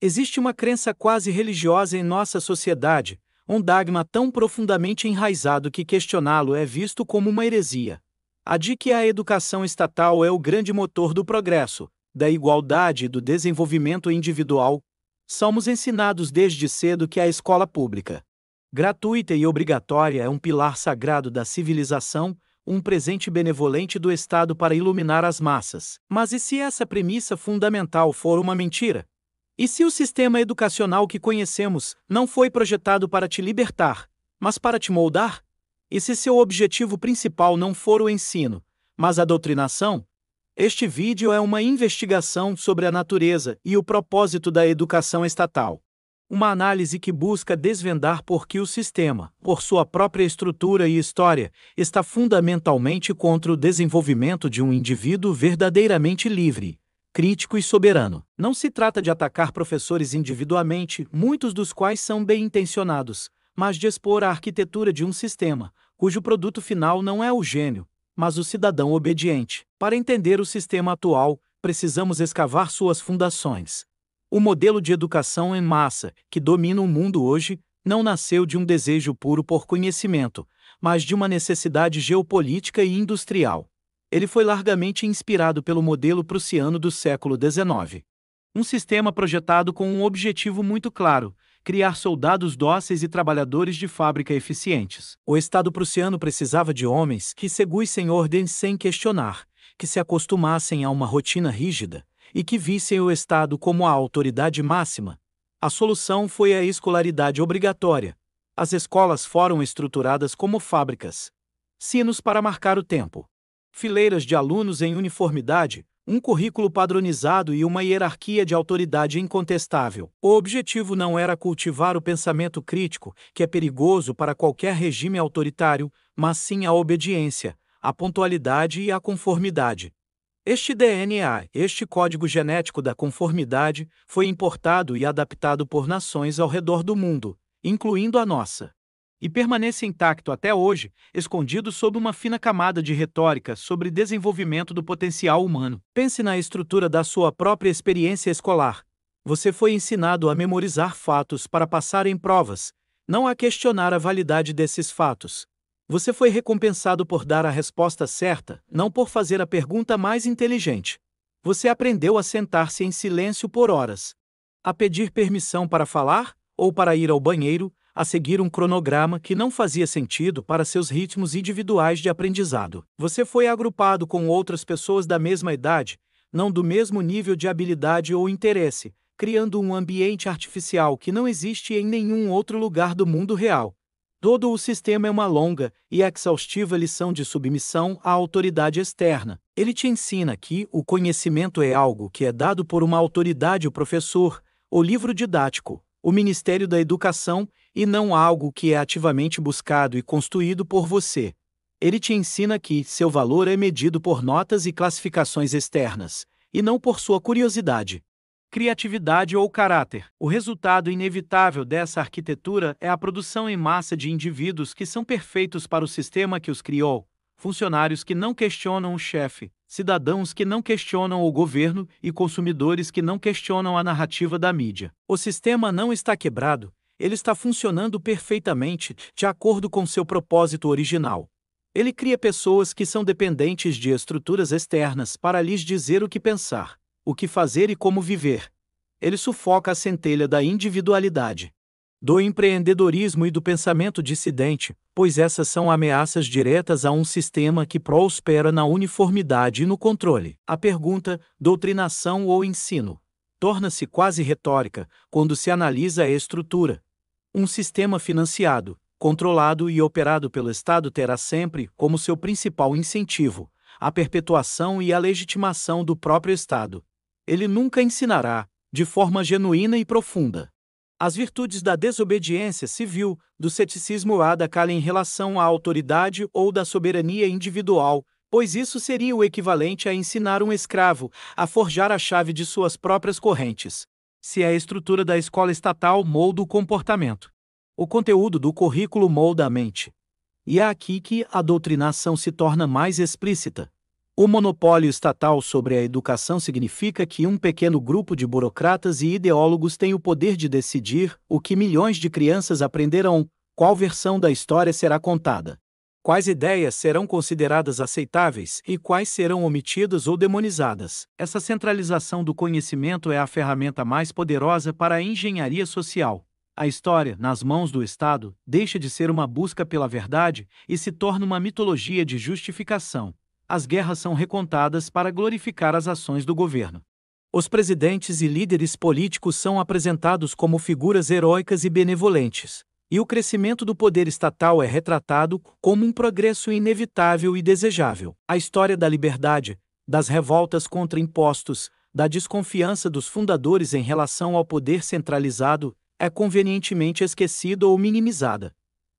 Existe uma crença quase religiosa em nossa sociedade, um dogma tão profundamente enraizado que questioná-lo é visto como uma heresia. A de que a educação estatal é o grande motor do progresso, da igualdade e do desenvolvimento individual. Somos ensinados desde cedo que a escola pública, gratuita e obrigatória, é um pilar sagrado da civilização, um presente benevolente do Estado para iluminar as massas. Mas e se essa premissa fundamental for uma mentira? E se o sistema educacional que conhecemos não foi projetado para te libertar, mas para te moldar? E se seu objetivo principal não for o ensino, mas a doutrinação? Este vídeo é uma investigação sobre a natureza e o propósito da educação estatal. Uma análise que busca desvendar por que o sistema, por sua própria estrutura e história, está fundamentalmente contra o desenvolvimento de um indivíduo verdadeiramente livre, crítico e soberano. Não se trata de atacar professores individualmente, muitos dos quais são bem-intencionados, mas de expor a arquitetura de um sistema, cujo produto final não é o gênio, mas o cidadão obediente. Para entender o sistema atual, precisamos escavar suas fundações. O modelo de educação em massa, que domina o mundo hoje, não nasceu de um desejo puro por conhecimento, mas de uma necessidade geopolítica e industrial. Ele foi largamente inspirado pelo modelo prussiano do século XIX. Um sistema projetado com um objetivo muito claro: criar soldados dóceis e trabalhadores de fábrica eficientes. O Estado prussiano precisava de homens que seguissem ordens sem questionar, que se acostumassem a uma rotina rígida e que vissem o Estado como a autoridade máxima. A solução foi a escolaridade obrigatória. As escolas foram estruturadas como fábricas. Sinos para marcar o tempo. Fileiras de alunos em uniformidade, um currículo padronizado e uma hierarquia de autoridade incontestável. O objetivo não era cultivar o pensamento crítico, que é perigoso para qualquer regime autoritário, mas sim a obediência, a pontualidade e a conformidade. Este DNA, este código genético da conformidade, foi importado e adaptado por nações ao redor do mundo, incluindo a nossa. E permanece intacto até hoje, escondido sob uma fina camada de retórica sobre desenvolvimento do potencial humano. Pense na estrutura da sua própria experiência escolar. Você foi ensinado a memorizar fatos para passar em provas, não a questionar a validade desses fatos. Você foi recompensado por dar a resposta certa, não por fazer a pergunta mais inteligente. Você aprendeu a sentar-se em silêncio por horas, a pedir permissão para falar ou para ir ao banheiro, a seguir um cronograma que não fazia sentido para seus ritmos individuais de aprendizado. Você foi agrupado com outras pessoas da mesma idade, não do mesmo nível de habilidade ou interesse, criando um ambiente artificial que não existe em nenhum outro lugar do mundo real. Todo o sistema é uma longa e exaustiva lição de submissão à autoridade externa. Ele te ensina que o conhecimento é algo que é dado por uma autoridade, o professor, o livro didático, o Ministério da Educação, e não algo que é ativamente buscado e construído por você. Ele te ensina que seu valor é medido por notas e classificações externas, e não por sua curiosidade, criatividade ou caráter. O resultado inevitável dessa arquitetura é a produção em massa de indivíduos que são perfeitos para o sistema que os criou, funcionários que não questionam o chefe, cidadãos que não questionam o governo e consumidores que não questionam a narrativa da mídia. O sistema não está quebrado, ele está funcionando perfeitamente, de acordo com seu propósito original. Ele cria pessoas que são dependentes de estruturas externas para lhes dizer o que pensar, o que fazer e como viver. Ele sufoca a centelha da individualidade, do empreendedorismo e do pensamento dissidente, pois essas são ameaças diretas a um sistema que prospera na uniformidade e no controle. A pergunta, doutrinação ou ensino, torna-se quase retórica quando se analisa a estrutura. Um sistema financiado, controlado e operado pelo Estado terá sempre como seu principal incentivo a perpetuação e a legitimação do próprio Estado. Ele nunca ensinará, de forma genuína e profunda, as virtudes da desobediência civil, do ceticismo radical em relação à autoridade ou da soberania individual, pois isso seria o equivalente a ensinar um escravo a forjar a chave de suas próprias correntes. Se a estrutura da escola estatal molda o comportamento, o conteúdo do currículo molda a mente. E é aqui que a doutrinação se torna mais explícita. O monopólio estatal sobre a educação significa que um pequeno grupo de burocratas e ideólogos tem o poder de decidir o que milhões de crianças aprenderão, qual versão da história será contada, quais ideias serão consideradas aceitáveis e quais serão omitidas ou demonizadas. Essa centralização do conhecimento é a ferramenta mais poderosa para a engenharia social. A história, nas mãos do Estado, deixa de ser uma busca pela verdade e se torna uma mitologia de justificação. As guerras são recontadas para glorificar as ações do governo. Os presidentes e líderes políticos são apresentados como figuras heróicas e benevolentes, e o crescimento do poder estatal é retratado como um progresso inevitável e desejável. A história da liberdade, das revoltas contra impostos, da desconfiança dos fundadores em relação ao poder centralizado, é convenientemente esquecida ou minimizada.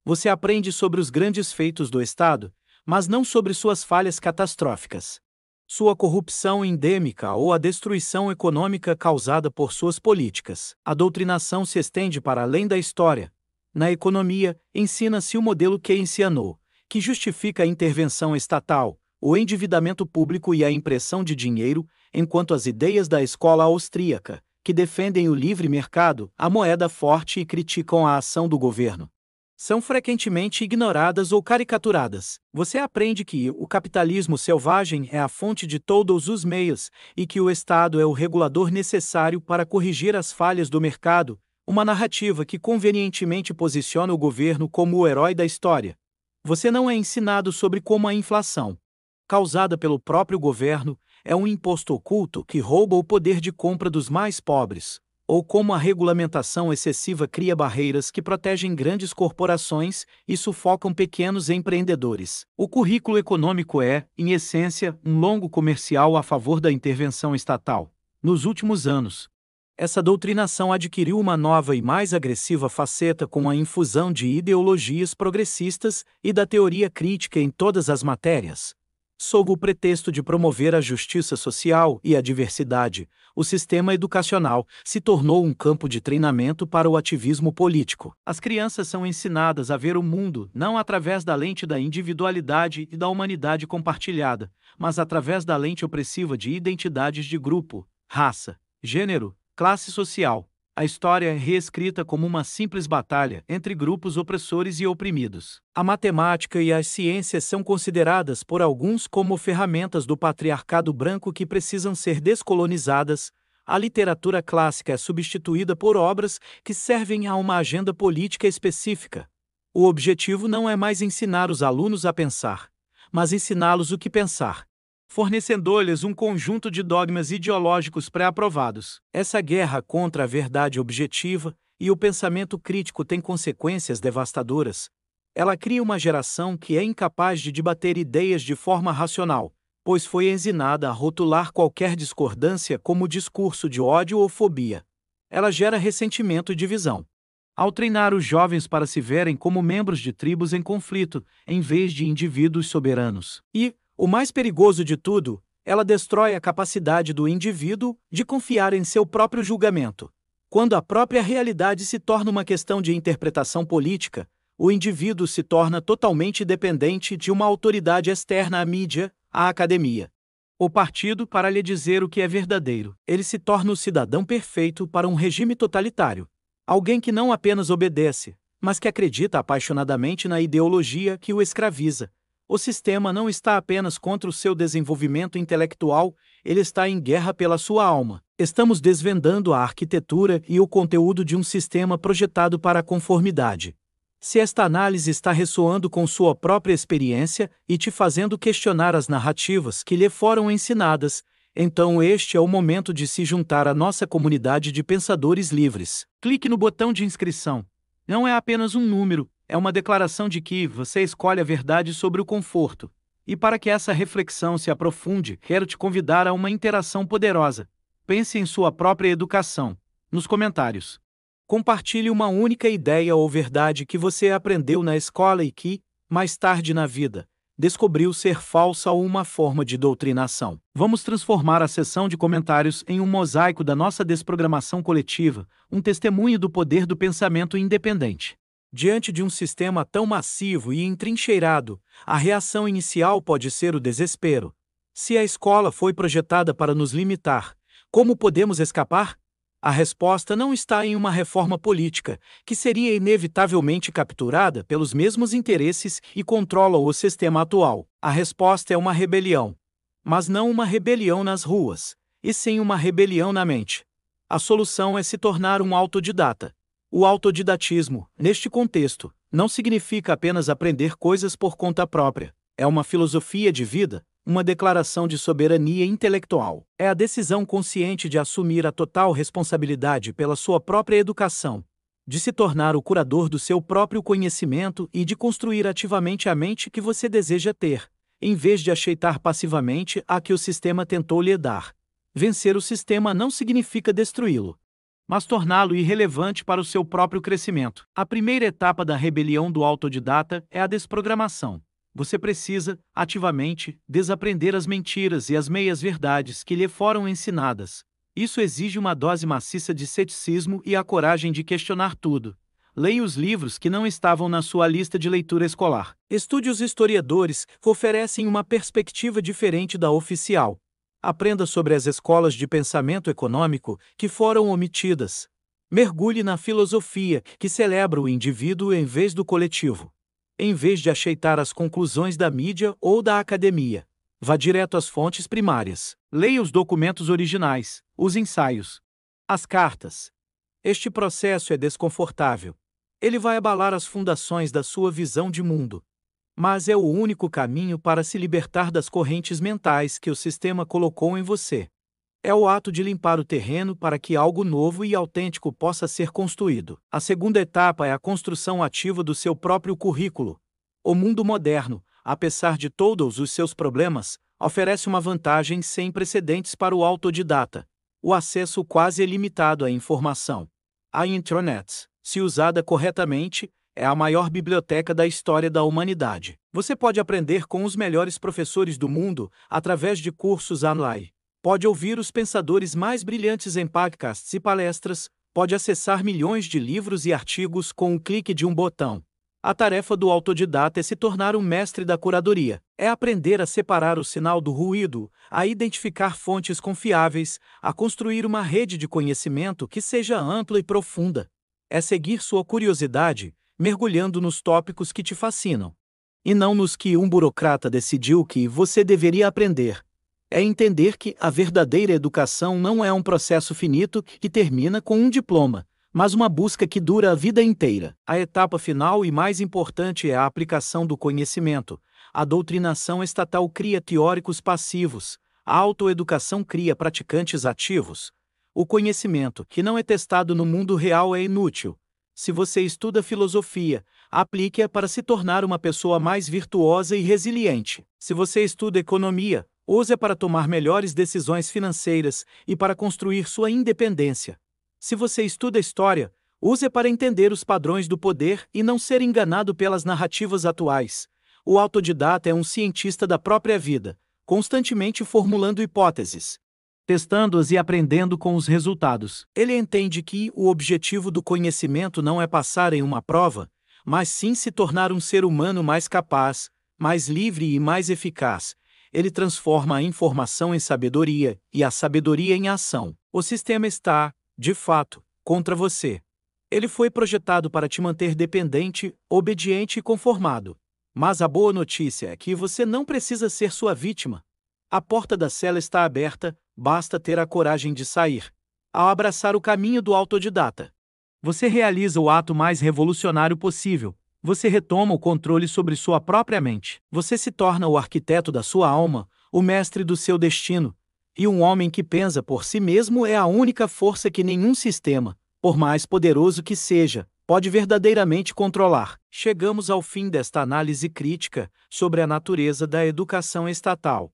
Você aprende sobre os grandes feitos do Estado, mas não sobre suas falhas catastróficas. Sua corrupção endêmica ou a destruição econômica causada por suas políticas. A doutrinação se estende para além da história. Na economia, ensina-se o modelo keynesiano, que justifica a intervenção estatal, o endividamento público e a impressão de dinheiro, enquanto as ideias da escola austríaca, que defendem o livre mercado, a moeda forte e criticam a ação do governo, são frequentemente ignoradas ou caricaturadas. Você aprende que o capitalismo selvagem é a fonte de todos os meios e que o Estado é o regulador necessário para corrigir as falhas do mercado, uma narrativa que convenientemente posiciona o governo como o herói da história. Você não é ensinado sobre como a inflação, causada pelo próprio governo, é um imposto oculto que rouba o poder de compra dos mais pobres, ou como a regulamentação excessiva cria barreiras que protegem grandes corporações e sufocam pequenos empreendedores. O currículo econômico é, em essência, um longo comercial a favor da intervenção estatal. Nos últimos anos, essa doutrinação adquiriu uma nova e mais agressiva faceta com a infusão de ideologias progressistas e da teoria crítica em todas as matérias. Sob o pretexto de promover a justiça social e a diversidade, o sistema educacional se tornou um campo de treinamento para o ativismo político. As crianças são ensinadas a ver o mundo não através da lente da individualidade e da humanidade compartilhada, mas através da lente opressiva de identidades de grupo, raça, gênero, classe social. A história é reescrita como uma simples batalha entre grupos opressores e oprimidos. A matemática e as ciências são consideradas por alguns como ferramentas do patriarcado branco que precisam ser descolonizadas. A literatura clássica é substituída por obras que servem a uma agenda política específica. O objetivo não é mais ensinar os alunos a pensar, mas ensiná-los o que pensar, fornecendo-lhes um conjunto de dogmas ideológicos pré-aprovados. Essa guerra contra a verdade objetiva e o pensamento crítico tem consequências devastadoras. Ela cria uma geração que é incapaz de debater ideias de forma racional, pois foi ensinada a rotular qualquer discordância como discurso de ódio ou fobia. Ela gera ressentimento e divisão. Ao treinar os jovens para se verem como membros de tribos em conflito, em vez de indivíduos soberanos. E, o mais perigoso de tudo, ela destrói a capacidade do indivíduo de confiar em seu próprio julgamento. Quando a própria realidade se torna uma questão de interpretação política, o indivíduo se torna totalmente dependente de uma autoridade externa à mídia, à academia, o partido para lhe dizer o que é verdadeiro. Ele se torna o cidadão perfeito para um regime totalitário. Alguém que não apenas obedece, mas que acredita apaixonadamente na ideologia que o escraviza. O sistema não está apenas contra o seu desenvolvimento intelectual, ele está em guerra pela sua alma. Estamos desvendando a arquitetura e o conteúdo de um sistema projetado para a conformidade. Se esta análise está ressoando com sua própria experiência e te fazendo questionar as narrativas que lhe foram ensinadas, então este é o momento de se juntar à nossa comunidade de pensadores livres. Clique no botão de inscrição. Não é apenas um número, é uma declaração de que você escolhe a verdade sobre o conforto. E para que essa reflexão se aprofunde, quero te convidar a uma interação poderosa. Pense em sua própria educação. Nos comentários, compartilhe uma única ideia ou verdade que você aprendeu na escola e que, mais tarde na vida, descobriu ser falsa ou uma forma de doutrinação. Vamos transformar a seção de comentários em um mosaico da nossa desprogramação coletiva, um testemunho do poder do pensamento independente. Diante de um sistema tão massivo e entrincheirado, a reação inicial pode ser o desespero. Se a escola foi projetada para nos limitar, como podemos escapar? A resposta não está em uma reforma política, que seria inevitavelmente capturada pelos mesmos interesses e controla o sistema atual. A resposta é uma rebelião. Mas não uma rebelião nas ruas, e sim uma rebelião na mente. A solução é se tornar um autodidata. O autodidatismo, neste contexto, não significa apenas aprender coisas por conta própria. É uma filosofia de vida, uma declaração de soberania intelectual. É a decisão consciente de assumir a total responsabilidade pela sua própria educação, de se tornar o curador do seu próprio conhecimento e de construir ativamente a mente que você deseja ter, em vez de aceitar passivamente a que o sistema tentou lhe dar. Vencer o sistema não significa destruí-lo, mas torná-lo irrelevante para o seu próprio crescimento. A primeira etapa da rebelião do autodidata é a desprogramação. Você precisa, ativamente, desaprender as mentiras e as meias-verdades que lhe foram ensinadas. Isso exige uma dose maciça de ceticismo e a coragem de questionar tudo. Leia os livros que não estavam na sua lista de leitura escolar. Estude os historiadores que oferecem uma perspectiva diferente da oficial. Aprenda sobre as escolas de pensamento econômico que foram omitidas. Mergulhe na filosofia que celebra o indivíduo em vez do coletivo. Em vez de aceitar as conclusões da mídia ou da academia, vá direto às fontes primárias. Leia os documentos originais, os ensaios, as cartas. Este processo é desconfortável. Ele vai abalar as fundações da sua visão de mundo. Mas é o único caminho para se libertar das correntes mentais que o sistema colocou em você. É o ato de limpar o terreno para que algo novo e autêntico possa ser construído. A segunda etapa é a construção ativa do seu próprio currículo. O mundo moderno, apesar de todos os seus problemas, oferece uma vantagem sem precedentes para o autodidata: o acesso quase ilimitado à informação. A intranet, se usada corretamente, é a maior biblioteca da história da humanidade. Você pode aprender com os melhores professores do mundo através de cursos online. Pode ouvir os pensadores mais brilhantes em podcasts e palestras, pode acessar milhões de livros e artigos com um clique de um botão. A tarefa do autodidata é se tornar um mestre da curadoria. É aprender a separar o sinal do ruído, a identificar fontes confiáveis, a construir uma rede de conhecimento que seja ampla e profunda. É seguir sua curiosidade, mergulhando nos tópicos que te fascinam, e não nos que um burocrata decidiu que você deveria aprender. É entender que a verdadeira educação não é um processo finito que termina com um diploma, mas uma busca que dura a vida inteira. A etapa final e mais importante é a aplicação do conhecimento. A doutrinação estatal cria teóricos passivos, a autoeducação cria praticantes ativos. O conhecimento que não é testado no mundo real é inútil. Se você estuda filosofia, aplique-a para se tornar uma pessoa mais virtuosa e resiliente. Se você estuda economia, use-a para tomar melhores decisões financeiras e para construir sua independência. Se você estuda história, use-a para entender os padrões do poder e não ser enganado pelas narrativas atuais. O autodidata é um cientista da própria vida, constantemente formulando hipóteses, testando-as e aprendendo com os resultados. Ele entende que o objetivo do conhecimento não é passar em uma prova, mas sim se tornar um ser humano mais capaz, mais livre e mais eficaz. Ele transforma a informação em sabedoria e a sabedoria em ação. O sistema está, de fato, contra você. Ele foi projetado para te manter dependente, obediente e conformado. Mas a boa notícia é que você não precisa ser sua vítima. A porta da cela está aberta, basta ter a coragem de sair. Ao abraçar o caminho do autodidata, você realiza o ato mais revolucionário possível. Você retoma o controle sobre sua própria mente. Você se torna o arquiteto da sua alma, o mestre do seu destino. E um homem que pensa por si mesmo é a única força que nenhum sistema, por mais poderoso que seja, pode verdadeiramente controlar. Chegamos ao fim desta análise crítica sobre a natureza da educação estatal.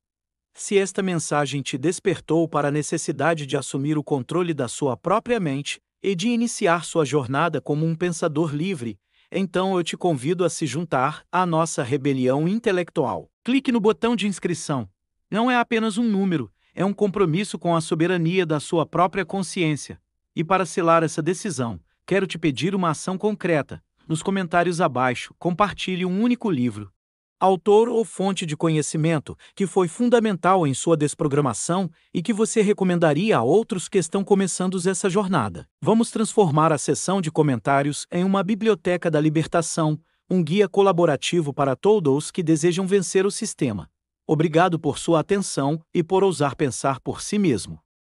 Se esta mensagem te despertou para a necessidade de assumir o controle da sua própria mente e de iniciar sua jornada como um pensador livre, então eu te convido a se juntar à nossa rebelião intelectual. Clique no botão de inscrição. Não é apenas um número, é um compromisso com a soberania da sua própria consciência. E para selar essa decisão, quero te pedir uma ação concreta. Nos comentários abaixo, compartilhe um único livro. autor ou fonte de conhecimento que foi fundamental em sua desprogramação e que você recomendaria a outros que estão começando essa jornada. Vamos transformar a seção de comentários em uma biblioteca da libertação, um guia colaborativo para todos que desejam vencer o sistema. Obrigado por sua atenção e por ousar pensar por si mesmo.